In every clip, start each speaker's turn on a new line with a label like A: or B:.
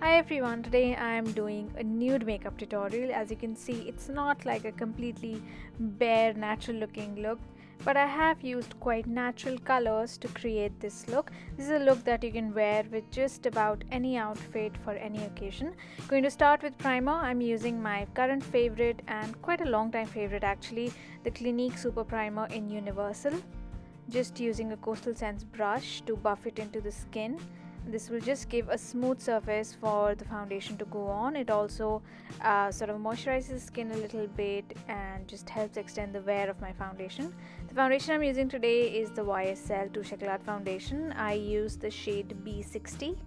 A: Hi everyone, today I am doing a nude makeup tutorial. As you can see, it's not like a completely bare natural looking look, but I have used quite natural colors to create this look. This is a look that you can wear with just about any outfit for any occasion. Going to start with primer. I'm using my current favorite and quite a long time favorite actually, the Clinique Super Primer in Universal. Just using a Coastal Scents brush to buff it into the skin. This will just give a smooth surface for the foundation to go on. It also sort of moisturizes skin a little bit and just helps extend the wear of my foundation. The foundation I'm using today is the YSL Touche Éclat foundation. I use the shade B60.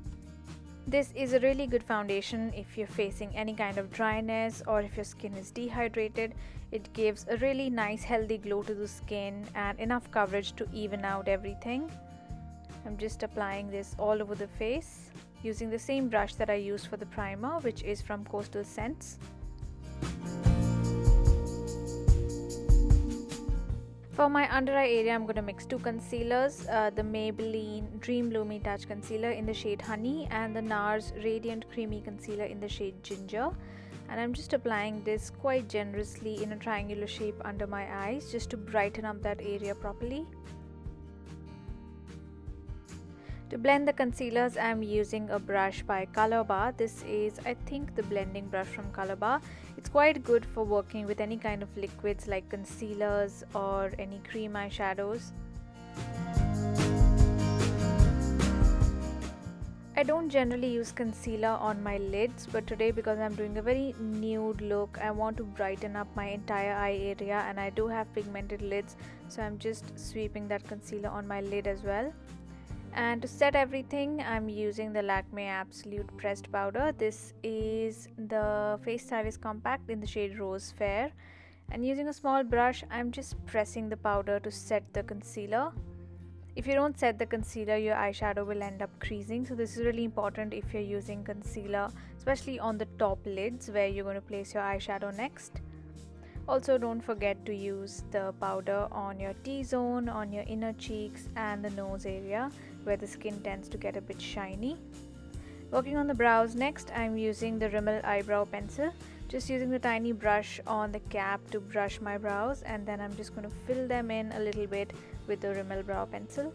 A: This is a really good foundation if you're facing any kind of dryness or if your skin is dehydrated. It gives a really nice healthy glow to the skin and enough coverage to even out everything. I'm just applying this all over the face using the same brush that I used for the primer, which is from Coastal Scents. For my under eye area, I'm going to mix two concealers, the Maybelline Dream Lumi Touch Concealer in the shade Honey and the NARS Radiant Creamy Concealer in the shade Ginger. And I'm just applying this quite generously in a triangular shape under my eyes just to brighten up that area properly. To blend the concealers, I'm using a brush by Colorbar. This is, I think, the blending brush from Colorbar. It's quite good for working with any kind of liquids like concealers or any cream eyeshadows. I don't generally use concealer on my lids, but today because I'm doing a very nude look, I want to brighten up my entire eye area and I do have pigmented lids, so I'm just sweeping that concealer on my lid as well. And to set everything, I'm using the Lakme Absolute Pressed Powder. This is the Face Stylist Compact in the shade Rose Fair. And using a small brush, I'm just pressing the powder to set the concealer. If you don't set the concealer, your eyeshadow will end up creasing. So this is really important if you're using concealer, especially on the top lids where you're going to place your eyeshadow next. Also, don't forget to use the powder on your T-zone, on your inner cheeks and the nose area where the skin tends to get a bit shiny. Working on the brows next, I'm using the Rimmel eyebrow pencil. Just using the tiny brush on the cap to brush my brows, and then I'm just going to fill them in a little bit with the Rimmel brow pencil.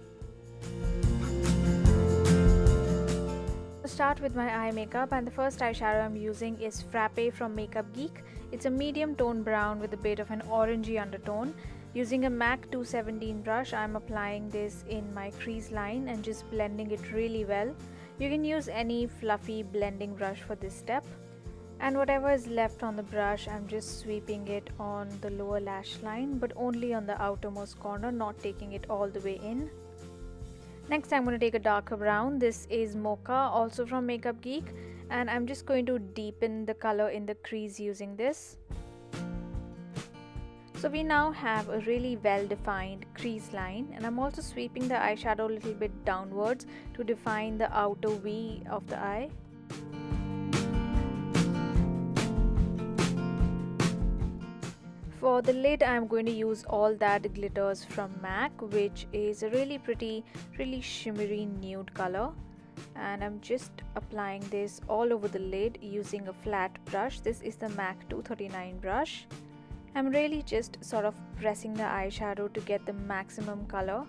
A: Start with my eye makeup, and the first eyeshadow I'm using is Frappe from Makeup Geek. It's a medium tone brown with a bit of an orangey undertone. Using a MAC 217 brush, I'm applying this in my crease line and just blending it really well. You can use any fluffy blending brush for this step. And whatever is left on the brush, I'm just sweeping it on the lower lash line, but only on the outermost corner, not taking it all the way in. Next, I'm going to take a darker brown. This is Mocha, also from Makeup Geek, and I'm just going to deepen the color in the crease using this. So we now have a really well-defined crease line, and I'm also sweeping the eyeshadow a little bit downwards to define the outer V of the eye. For the lid, I'm going to use All That Glitters from MAC, which is a really pretty, really shimmery nude color. And I'm just applying this all over the lid using a flat brush. This is the MAC 239 brush. I'm really just sort of pressing the eyeshadow to get the maximum color.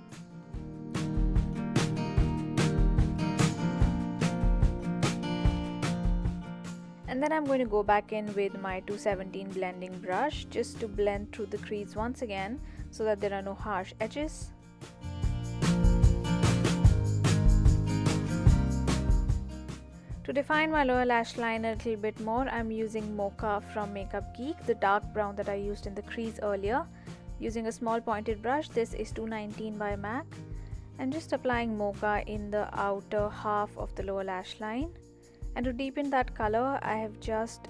A: And then I'm going to go back in with my 217 blending brush just to blend through the crease once again so that there are no harsh edges. To define my lower lash line a little bit more, I'm using Mocha from Makeup Geek, the dark brown that I used in the crease earlier. Using a small pointed brush, this is 219 by MAC, and just applying Mocha in the outer half of the lower lash line. And to deepen that color, I have just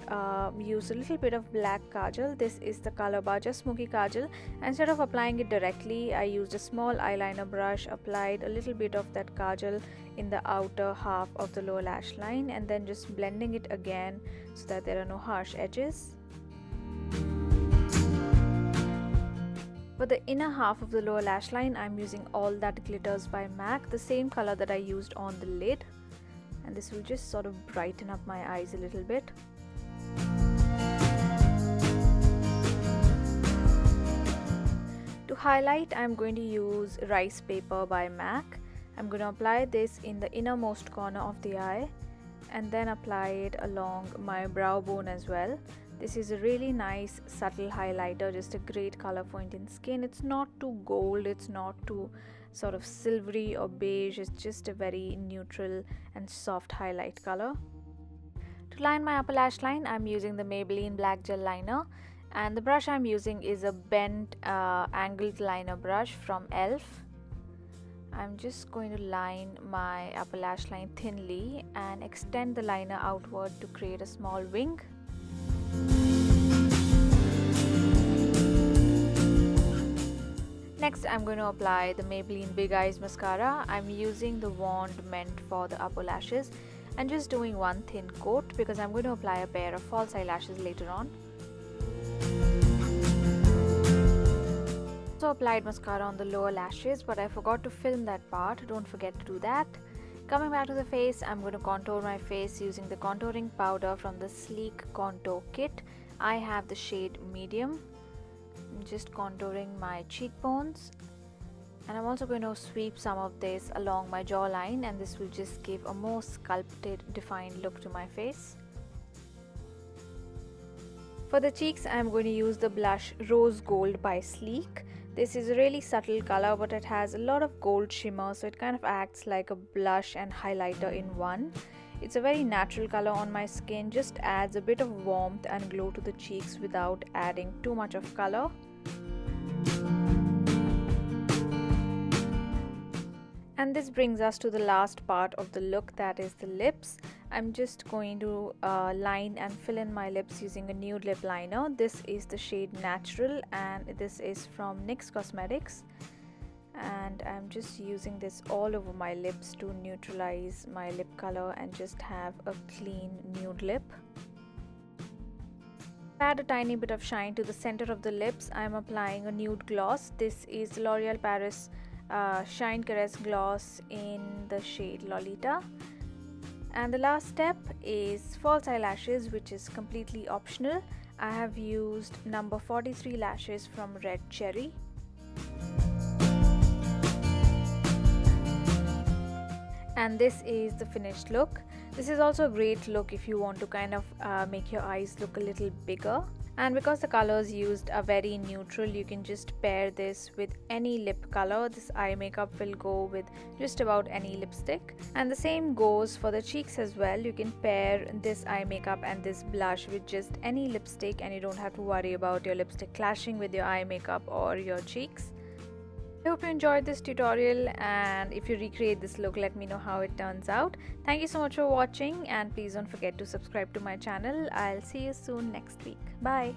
A: used a little bit of black kajal. This is the Colorbar Just Smoky Kajal. Instead of applying it directly, I used a small eyeliner brush, applied a little bit of that kajal in the outer half of the lower lash line, and then just blending it again so that there are no harsh edges. For the inner half of the lower lash line, I'm using All That Glitters by MAC, the same color that I used on the lid. and this will just sort of brighten up my eyes a little bit. To highlight, I'm going to use Rice Paper by MAC. I'm going to apply this in the innermost corner of the eye and then apply it along my brow bone as well. This is a really nice subtle highlighter, just a great color for Indian skin. It's not too gold, it's not too sort of silvery or beige, it's just a very neutral and soft highlight color. To line my upper lash line, I'm using the Maybelline Black Gel Liner, and the brush I'm using is a bent angled liner brush from e.l.f. I'm just going to line my upper lash line thinly and extend the liner outward to create a small wing. Next, I'm going to apply the Maybelline Big Eyes Mascara. I'm using the wand meant for the upper lashes and just doing one thin coat because I'm going to apply a pair of false eyelashes later on. Also applied mascara on the lower lashes, but I forgot to film that part. Don't forget to do that. Coming back to the face, I'm going to contour my face using the contouring powder from the Sleek Contour Kit. I have the shade Medium. I'm just contouring my cheekbones, and I'm also going to sweep some of this along my jawline, and this will just give a more sculpted, defined look to my face. For the cheeks, I'm going to use the blush Rose Gold by Sleek. This is a really subtle color, but it has a lot of gold shimmer, so it kind of acts like a blush and highlighter in one. It's a very natural color on my skin, just adds a bit of warmth and glow to the cheeks without adding too much of color. And this brings us to the last part of the look, that is the lips. I'm just going to line and fill in my lips using a nude lip liner. This is the shade Natural, and this is from NYX Cosmetics. And I'm just using this all over my lips to neutralize my lip color and just have a clean nude lip. Add a tiny bit of shine to the center of the lips. I'm applying a nude gloss. This is L'Oreal Paris Shine Caress Gloss in the shade Lolita. And the last step is false eyelashes, which is completely optional. I have used number 43 lashes from Red Cherry. And this is the finished look. This is also a great look if you want to kind of make your eyes look a little bigger. And because the colors used are very neutral, you can just pair this with any lip color. This eye makeup will go with just about any lipstick. And the same goes for the cheeks as well. You can pair this eye makeup and this blush with just any lipstick, and you don't have to worry about your lipstick clashing with your eye makeup or your cheeks. I hope you enjoyed this tutorial, and if you recreate this look, let me know how it turns out. Thank you so much for watching, and please don't forget to subscribe to my channel. I'll see you soon next week. Bye.